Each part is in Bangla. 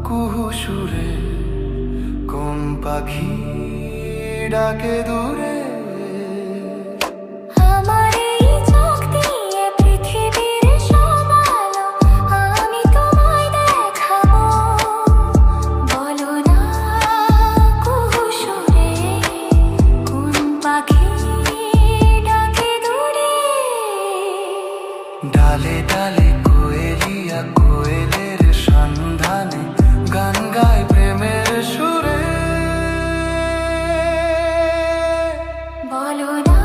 কুহু সুরে কোন পাখি ডাকে দূরে। আমার এই চোখ দিয়ে পৃথিবীর সব আলো আমি তোমায় দেখাবো। বলো না কুহু সুরে কোন পাখি ডাকে দূরে। ডালে ডালে কোয়েলিয়া কোয়েলের সন্ধানে গান গায় প্রেমের সুরে। বলো না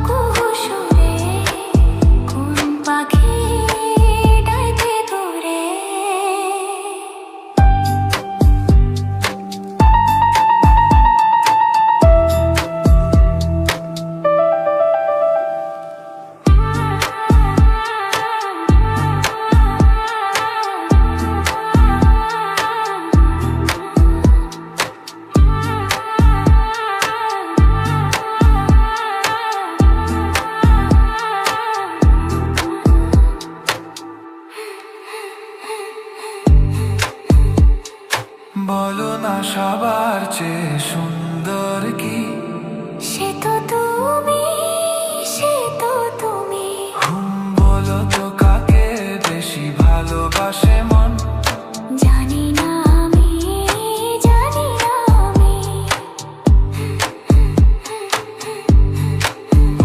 কুহু সুরে কোন পাখি ডাকে দূরে। বলো না সবার চেয়ে সুন্দর কি? সে তো তুমি, সে তো তুমি। বলো তো কাকে বেশি ভালোবাসে মন? জানি না আমি, জানি না আমি।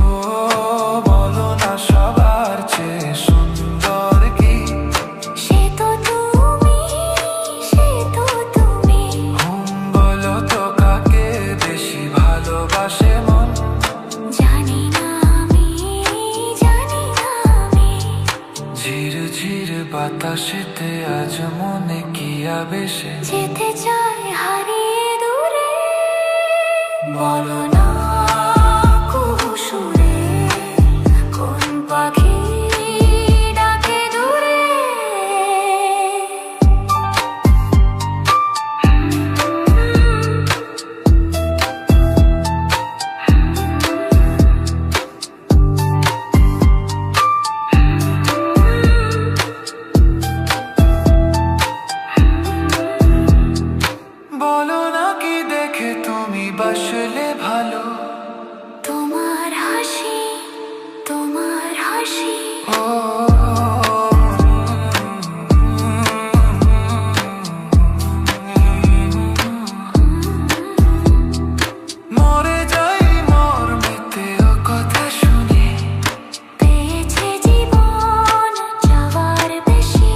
ও বলো না সবার চেয়ে সুন্দর কি? সে তো তুমি, সে তো তুমি। বলো তো কাকে বেশি ভালোবাসে মন? জানি না আমি, জানি না আমি। ঝির ঝির বাতাসেতে আজ মনে কি আবেশে যেতে চাই হারিয়ে দূরে। বলো না কুহু সুরে কোন পাখি ডাকে দূরে। বলো না কি দেখে তুমি বাসলে ভালো? তোমার হাসি, তোমার হাসি। ও মরে যাই মর্মেতে ও কথা শুনে। পেয়েছে জীবন চাওয়ার বেশি।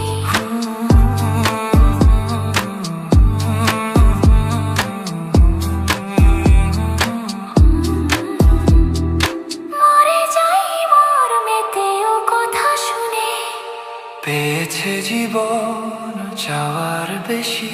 মরে যাই মর্মেতে ও কথা শুনে। পেয়েছে জীবন চাওয়ার বেশি।